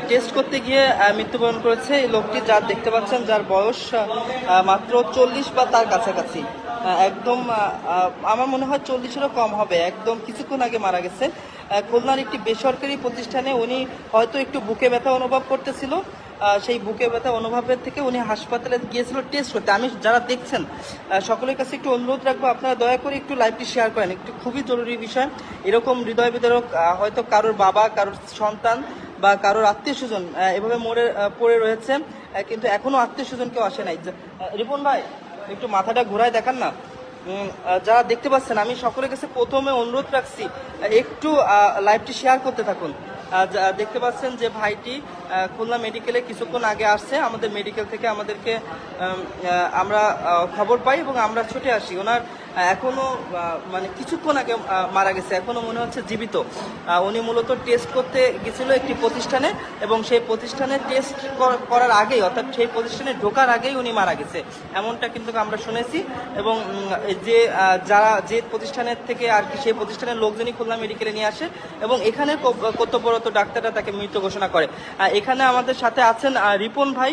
Test করতে গিয়ে মৃত্যুবরণ করেছে এই লোকটি, যার দেখতে পাচ্ছেন, যার বয়স মাত্র 40 বা তার কাছাকাছি। একদম আমার মনে হয় 40-এরও কম হবে। একদম কিছুক্ষণ আগে মারা গেছে। খুলনার একটি বেসরকারি প্রতিষ্ঠানে উনি হয়তো একটু বুকে ব্যথা অনুভব করতেছিল। সেই বুকে ব্যথা অনুভবের থেকে উনি হাসপাতালে গিয়েছিল টেস্ট করতে। আমি যারা দেখছেন সকলের কাছে একটু অনুরোধ রাখবো, আপনারা দয়া করে একটু লাইভটি শেয়ার করেন, একটু খুবই জরুরি বিষয়। এরকম হৃদয় বিদারক হয়তো কারোর বাবা, কারোর সন্তান বা কারোর আত্মীয় স্বজন এভাবে পড়ে রয়েছে, কিন্তু এখনো আত্মীয় স্বজন কেউ আসে নাই। রিপন ভাই একটু মাথাটা ঘোরায় দেখান না। যারা দেখতে পাচ্ছেন, আমি সকলের কাছে প্রথমে অনুরোধ রাখছি একটু লাইভটি শেয়ার করতে থাকুন। দেখতে পাচ্ছেন যে ভাইটি খুলনা মেডিকেলে কিছুক্ষণ আগে আসছে। আমাদের মেডিকেল থেকে আমাদেরকে আমরা খবর পাই এবং আমরা ছুটে আসি। ওনার এখনো মানে কিছুক্ষণ আগে মারা গেছে, এখনো মনে হচ্ছে জীবিত। উনি মূলত টেস্ট করতে গেছিল একটি প্রতিষ্ঠানে এবং সেই প্রতিষ্ঠানে টেস্ট করার আগেই, অর্থাৎ সেই প্রতিষ্ঠানে ঢোকার আগেই উনি মারা গেছে, এমনটা কিন্তু আমরা শুনেছি। এবং যে প্রতিষ্ঠানের থেকে আর কি, সেই প্রতিষ্ঠানের লোকজনই খুলনা মেডিকেলে নিয়ে আসে এবং এখানে কর্তব্যরত ডাক্তাররা তাকে মৃত ঘোষণা করে। এখানে আমাদের সাথে আছেন রিপন ভাই,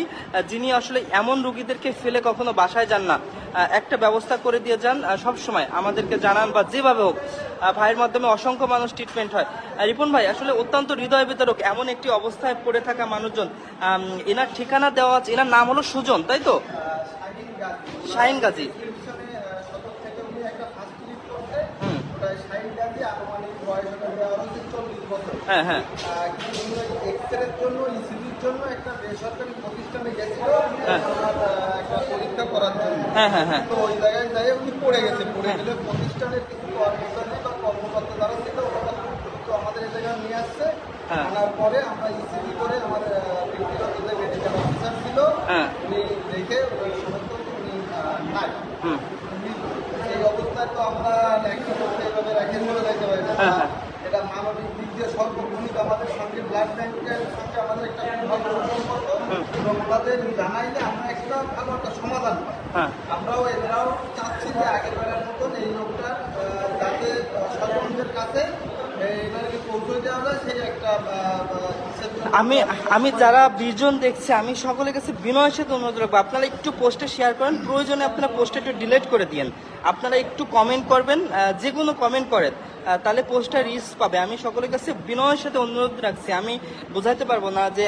যিনি আসলে এমন রোগীদেরকে ফেলে কখনো বাসায় যান না, একটা ব্যবস্থা করে দিয়ে যান, সব সময় আমাদেরকে জানান বা যেভাবে হোক ভাইয়ের মাধ্যমে অসংখ্য মানুষ ট্রিটমেন্ট হয়। রিপন ভাই আসলে অত্যন্ত হৃদয় বিতরক, এমন একটি অবস্থায় পড়ে থাকা মানুষজন, এনার ঠিকানা দেওয়া আছে, এনার নাম হলো সুজন, তাই তো? শাহিন গাজী। হ্যাঁ হ্যাঁ এক্সরের জন্য, ইসিজির জন্য একটা বেসরকারি প্রতিষ্ঠানে গেছিল একটা পরীক্ষা করার জন্য। হ্যাঁ হ্যাঁ হ্যাঁ তো ওই জায়গায় যাই উনি পড়ে গেছে। পড়ে গেলে প্রতিষ্ঠানের কিছু কর্মচারী বা কর্মকর্তা যারা ছিল ওরা তো আমাদের এই জায়গায় নিয়ে আসছে। আনার পরে আমরা ইসিজি করে আমার ব্যক্তিগত যে মেডিকেল অফিসার ছিল উনি দেখে ওই সমস্ত উনি নাই। এই অবস্থায় তো আমরা ল্যাকিং করতে এইভাবে র্যাকিং করে যাইতে পারি না। এটা মানবিক দিক দিয়ে সর্বক্ষণিক আমাদের সঙ্গে ব্লাড ব্যাংকের সঙ্গে আমাদের একটা ভালো সম্পর্ক এবং ওনাদের জানাইলে আমরা একটা ভালো একটা সমাধান পাই। আমরাও এরাও চাচ্ছি যে আগের বেলার মতন এই লোকটা যাতে সরকারের কাছে এনাকে পৌঁছে দেওয়া যায়, সেই একটা আমি যারা 20 জন দেখছি, আমি সকলের কাছে বিনয়ের সাথে অনুরোধ রাখবো, আপনারা একটু পোস্টে শেয়ার করেন, প্রয়োজনে আপনারা পোস্টে একটু ডিলিট করে দিন। আপনারা একটু কমেন্ট করবেন, যে কোনো কমেন্ট করেন, তাহলে পোস্টটা রিচ পাবে। আমি সকলের কাছে বিনয়ের সাথে অনুরোধ রাখছি, আমি বোঝাইতে পারবো না যে